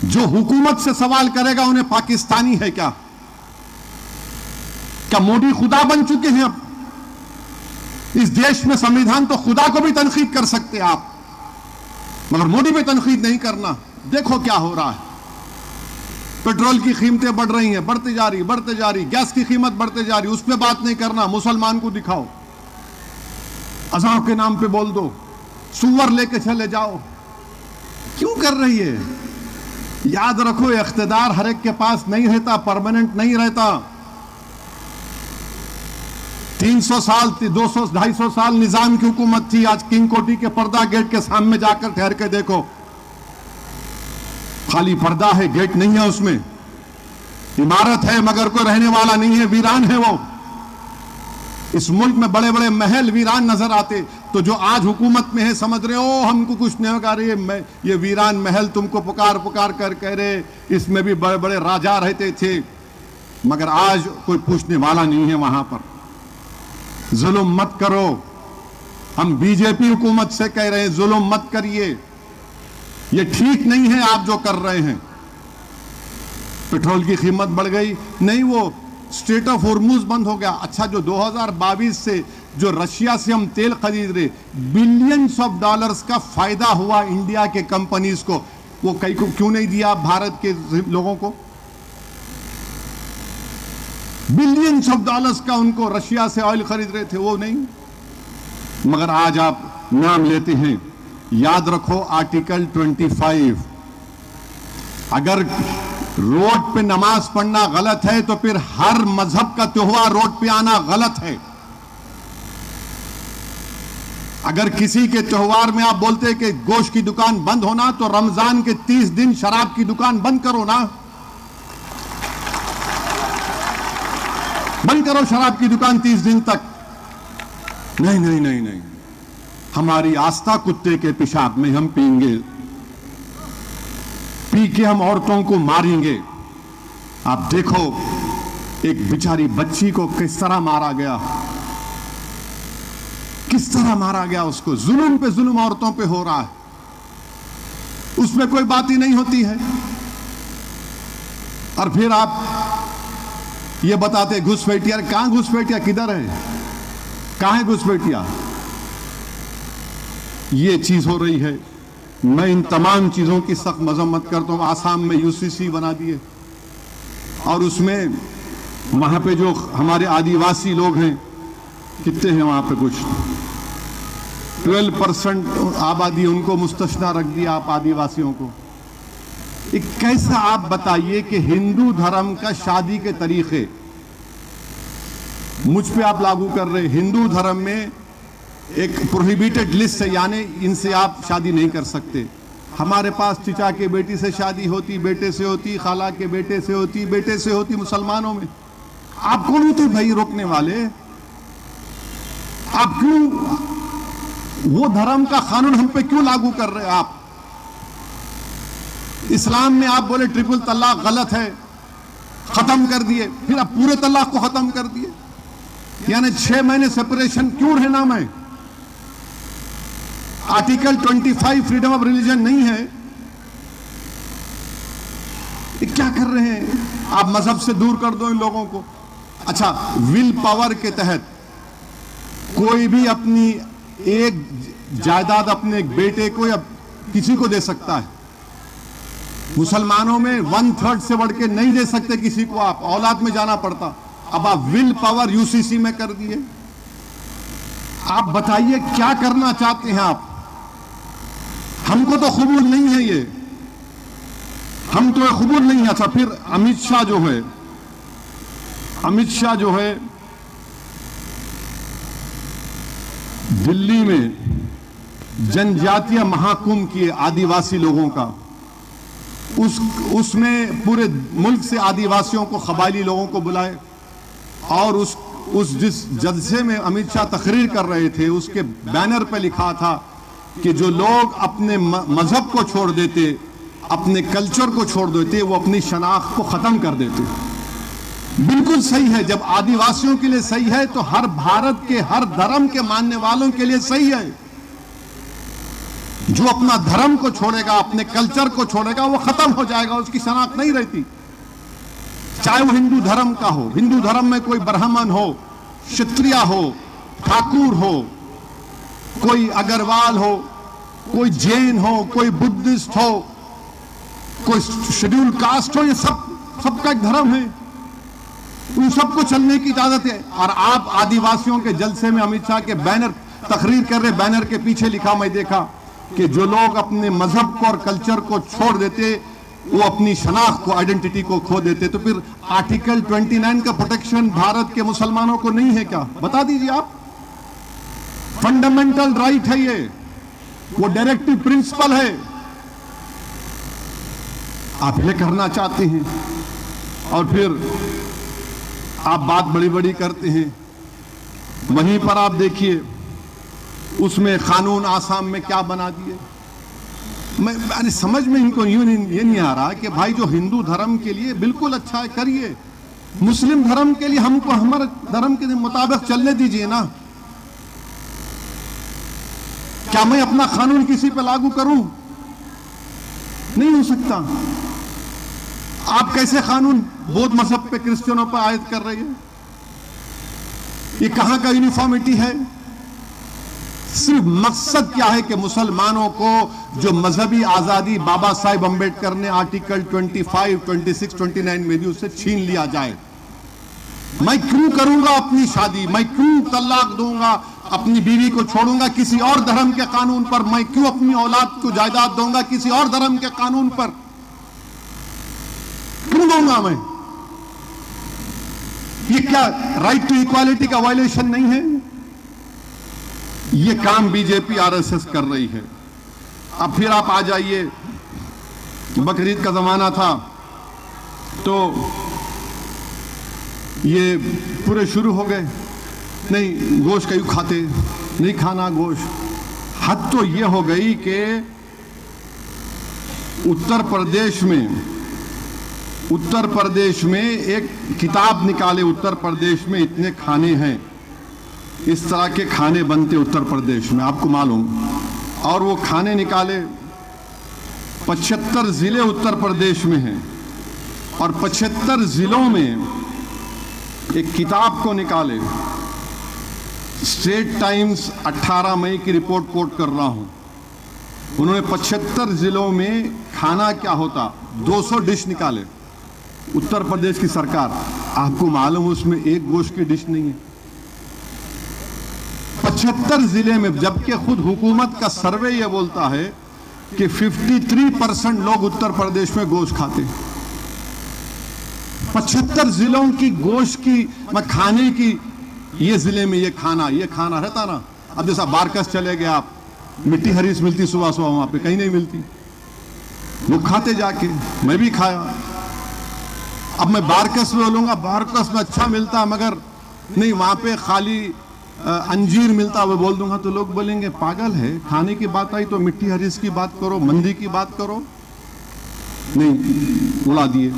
जो हुकूमत से सवाल करेगा उन्हें पाकिस्तानी है क्या? क्या मोदी खुदा बन चुके हैं अब? इस देश में संविधान तो खुदा को भी तनकीद कर सकते आप, मगर मोदी पे तनकीद नहीं करना। देखो क्या हो रहा है, पेट्रोल की कीमतें बढ़ रही हैं, बढ़ते जा रही, गैस की कीमत बढ़ते जा रही, उस पर बात नहीं करना। मुसलमान को दिखाओ, अज़ां के नाम पे बोल दो, सुअर लेके चले जाओ, क्यों कर रही है? याद रखो, इख्तिदार हर एक के पास नहीं रहता, परमानेंट नहीं रहता। 300 साल, 200, 250 साल निजाम की हुकूमत थी। आज किंग कोठी के पर्दा गेट के सामने जाकर ठहर के देखो, खाली पर्दा है, गेट नहीं है, उसमें इमारत है मगर कोई रहने वाला नहीं है, वीरान है वो। इस मुल्क में बड़े बड़े महल वीरान नजर आते, तो जो आज हुकूमत में है समझ रहे हो हमको कुछ नहीं होगा, ये वीरान महल तुमको पुकार पुकार कर कह रहे इसमें भी बड़े बड़े राजा रहते थे, मगर आज कोई पूछने वाला नहीं है वहां पर। जुल्म मत करो, हम बीजेपी हुकूमत से कह रहे हैं जुल्म मत करिए, ये ठीक नहीं है आप जो कर रहे हैं। पेट्रोल की कीमत बढ़ गई, नहीं वो स्ट्रेट ऑफ हॉर्मुज बंद हो गया। अच्छा, जो 2022 से जो रशिया से हम तेल खरीद रहे, बिलियंस ऑफ डॉलर्स का फायदा हुआ इंडिया के कंपनीज को, वो कई को क्यों नहीं दिया भारत के लोगों को? बिलियंस ऑफ डॉलर्स का उनको रशिया से ऑयल खरीद रहे थे, वो नहीं। मगर आज आप नाम लेते हैं। याद रखो आर्टिकल 25, अगर रोड पे नमाज पढ़ना गलत है तो फिर हर मजहब का त्योहार रोड पे आना गलत है। अगर किसी के त्योहार में आप बोलते हैं कि गोश्त की दुकान बंद होना, तो रमजान के 30 दिन शराब की दुकान बंद करो ना, बंद करो शराब की दुकान 30 दिन तक। नहीं नहीं नहीं नहीं, हमारी आस्था कुत्ते के पेशाब में हम पीएंगे, पी के हम औरतों को मारेंगे। आप देखो एक बेचारी बच्ची को किस तरह मारा गया, किस तरह मारा गया उसको, जुल्म पे जुल्म औरतों पे हो रहा है, उसमें कोई बात ही नहीं होती है। और फिर आप ये बताते घुसपैठिया, कहां घुसपैठिया, किधर है, कहां है घुसपैठिया? ये चीज हो रही है। मैं इन तमाम चीजों की सख्त मजम्मत करता हूं। आसाम में यूसीसी बना दिए, और उसमें वहां पे जो हमारे आदिवासी लोग हैं, कितने हैं वहां पे, कुछ 12% आबादी, उनको मुस्तस्ना रख दिया आप आदिवासियों को। एक कैसा, आप बताइए कि हिंदू धर्म का शादी के तरीके मुझ पे आप लागू कर रहे। हिंदू धर्म में एक प्रोहिबिटेड लिस्ट है, यानी इनसे आप शादी नहीं कर सकते। हमारे पास चिचा के बेटी से शादी होती, बेटे से होती, खाला के बेटे से होती, बेटे से होती, मुसलमानों में। आप कौन होते भाई रोकने वाले? आप क्यों वो धर्म का कानून हम पे क्यों लागू कर रहे हैं आप? इस्लाम में आप बोले ट्रिपल तलाक गलत है, खत्म कर दिए, फिर आप पूरे तलाक को खत्म कर दिए, यानी 6 महीने सेपरेशन क्यों रहना? मैं आर्टिकल 25 फ्रीडम ऑफ रिलीजन नहीं है, ये क्या कर रहे हैं आप? मजहब से दूर कर दो इन लोगों को। अच्छा, विल पावर के तहत कोई भी अपनी एक जायदाद अपने एक बेटे को या किसी को दे सकता है। मुसलमानों में 1/3 से बढ़ के नहीं दे सकते किसी को, आप औलाद में जाना पड़ता। अब आप विल पावर यूसीसी में कर दिए। आप बताइए क्या करना चाहते हैं आप? हमको तो कबूल नहीं है ये, हम तो कबूल नहीं है। अच्छा, फिर अमित शाह जो है दिल्ली में जनजातीय महाकुंभ किए आदिवासी लोगों का, उसमें पूरे मुल्क से आदिवासियों को, कबायली लोगों को बुलाए, और उस जिस जलसे में अमित शाह तकरीर कर रहे थे उसके बैनर पे लिखा था कि जो लोग अपने मजहब को छोड़ देते, अपने कल्चर को छोड़ देते, वो अपनी शनाख्त को खत्म कर देते। बिल्कुल सही है, जब आदिवासियों के लिए सही है तो हर भारत के हर धर्म के मानने वालों के लिए सही है। जो अपना धर्म को छोड़ेगा, अपने कल्चर को छोड़ेगा, वो खत्म हो जाएगा, उसकी शनाख्त नहीं रहती। चाहे वो हिंदू धर्म का हो, हिंदू धर्म में कोई ब्राह्मण हो, क्षत्रिय हो, ठाकुर हो, कोई अग्रवाल हो, कोई जैन हो, कोई बुद्धिस्ट हो, कोई शेड्यूल कास्ट हो, ये सबका एक धर्म है, उन सबको चलने की इजाजत है। और आप आदिवासियों के जलसे में अमित शाह के बैनर तकरीर कर रहे, बैनर के पीछे लिखा, मैं देखा कि जो लोग अपने मजहब को और कल्चर को छोड़ देते वो अपनी शनाख्त को, आइडेंटिटी को खो देते। तो फिर आर्टिकल 29 का प्रोटेक्शन भारत के मुसलमानों को नहीं है क्या? बता दीजिए आप। फंडामेंटल राइट है ये, वो डायरेक्टिव प्रिंसिपल है। आप ये करना चाहते हैं और फिर आप बात बड़ी बड़ी करते हैं। वहीं पर आप देखिए उसमें कानून आसाम में क्या बना दिए। मैं समझ में इनको ये नहीं आ रहा कि भाई जो हिंदू धर्म के लिए बिल्कुल अच्छा है करिए, मुस्लिम धर्म के लिए हमको हमारे धर्म के मुताबिक चलने दीजिए ना। क्या मैं अपना कानून किसी पे लागू करूं? नहीं हो सकता। आप कैसे कानून बौद्ध मजहब पे, क्रिश्चियनों पर आयद कर रहे हैं? ये कहां का यूनिफॉर्मिटी है? सिर्फ मकसद क्या है कि मुसलमानों को जो मजहबी आजादी बाबा साहेब अंबेडकर ने आर्टिकल 25, 26, 29 में दी उससे छीन लिया जाए। मैं क्यों करूंगा अपनी शादी, मैं क्यों तलाक दूंगा, अपनी बीवी को छोड़ूंगा किसी और धर्म के कानून पर? मैं क्यों अपनी औलाद को जायदाद दूंगा किसी और धर्म के कानून पर? क्यों दूंगा मैं? ये क्या राइट टू इक्वालिटी का वायलेशन नहीं है? ये काम बीजेपी आरएसएस कर रही है। अब फिर आप आ जाइए, बकरीद का जमाना था तो ये पूरे शुरू हो गए, नहीं गोश्त क्यों खाते, नहीं खाना गोश्त। हद तो ये हो गई कि उत्तर प्रदेश में एक किताब निकाले, उत्तर प्रदेश में इतने खाने हैं, इस तरह के खाने बनते उत्तर प्रदेश में, आपको मालूम। और वो खाने निकाले, 75 जिले उत्तर प्रदेश में हैं और 75 जिलों में एक किताब को निकाले। स्टेट टाइम्स 18 मई की रिपोर्ट कोट कर रहा हूं। उन्होंने 75 जिलों में खाना क्या होता 200 डिश निकाले, उत्तर प्रदेश की सरकार। आपको मालूम उसमें एक गोश्त की डिश नहीं है 75 जिले में, जबकि खुद हुकूमत का सर्वे यह बोलता है कि 53% लोग उत्तर प्रदेश में गोश्त खाते। 75 जिलों की गोश्त की खाने की, ये जिले में ये खाना रहता ना। अब जैसा बारकस चले गए आप, मिट्टी हरीस मिलती सुबह सुबह, वहां पे कहीं नहीं मिलती, लोग खाते जाके, मैं भी खाया। अब मैं बारकस में बोलूंगा बारकस में अच्छा मिलता है, मगर नहीं वहां पे खाली अंजीर मिलता, वो बोल दूंगा तो लोग बोलेंगे पागल है, खाने की बात आई तो मिट्टी हरीस की बात करो, मंदी की बात करो, नहीं उड़ा दिए।